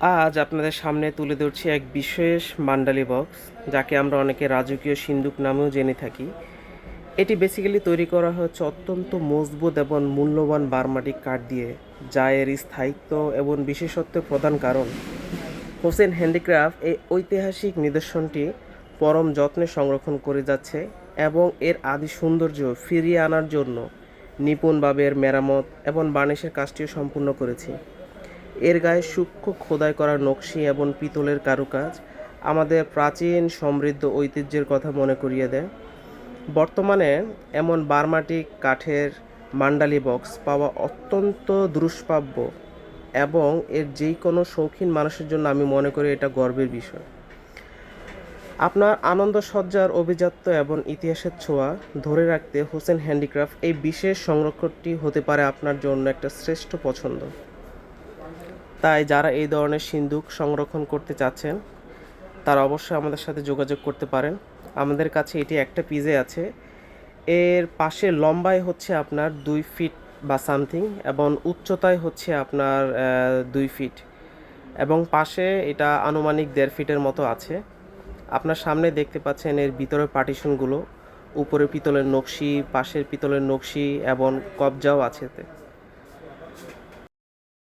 আজ আপনাদের সামনে তুলে ধরছি এক বিশেষ মান্ডালি বক্স, যাকে আমরা অনেকে রাজকীয় সিন্দুক নামেও জেনে থাকি। এটি বেসিক্যালি তৈরি করা হচ্ছে অত্যন্ত মজবুত এবং মূল্যবান বার্মাটিক কাঠ দিয়ে, যা এর স্থায়িত্ব এবং বিশেষত্বের প্রধান কারণ। হোসেন হ্যান্ডিক্রাফট এই ঐতিহাসিক নিদর্শনটি পরম যত্নে সংরক্ষণ করে যাচ্ছে এবং এর আদি সৌন্দর্য ফিরিয়ে আনার জন্য নিপুণভাবে এর মেরামত এবং বার্নিশের কাজটিও সম্পূর্ণ করেছি। এর গায়ে সূক্ষ্ম খোদাই করা নকশি এবং পিতলের কারুকাজ আমাদের প্রাচীন সমৃদ্ধ ঐতিহ্যের কথা মনে করিয়ে দেয়। বর্তমানে এমন বার্মাটিক কাঠের মান্ডালি বক্স পাওয়া অত্যন্ত দুষ্প্রাপ্য এবং এর যেই কোনো শৌখিন মানুষের জন্য আমি মনে করি এটা গর্বের বিষয়। আপনার আনন্দসজ্জার অভিজাত্য এবং ইতিহাসের ছোঁয়া ধরে রাখতে হোসেন হ্যান্ডিক্রাফট এই বিশেষ সংরক্ষণটি হতে পারে আপনার জন্য একটা শ্রেষ্ঠ পছন্দ। তাই যারা এই ধরনের সিন্দুক সংরক্ষণ করতে চাচ্ছেন তারা অবশ্যই আমাদের সাথে যোগাযোগ করতে পারেন। আমাদের কাছে এটি একটা পিসে আছে। এর পাশে লম্বায় হচ্ছে আপনার 2 ফিট বা সামথিং এবং উচ্চতায় হচ্ছে আপনার 2 ফিট এবং পাশে এটা আনুমানিক 1.5 ফিটের মতো আছে। আপনার সামনে দেখতে পাচ্ছেন এর ভিতরের পার্টিশনগুলো, উপরে পিতলের নকশি, পাশের পিতলের নকশি এবং কবজাও আছে এতে।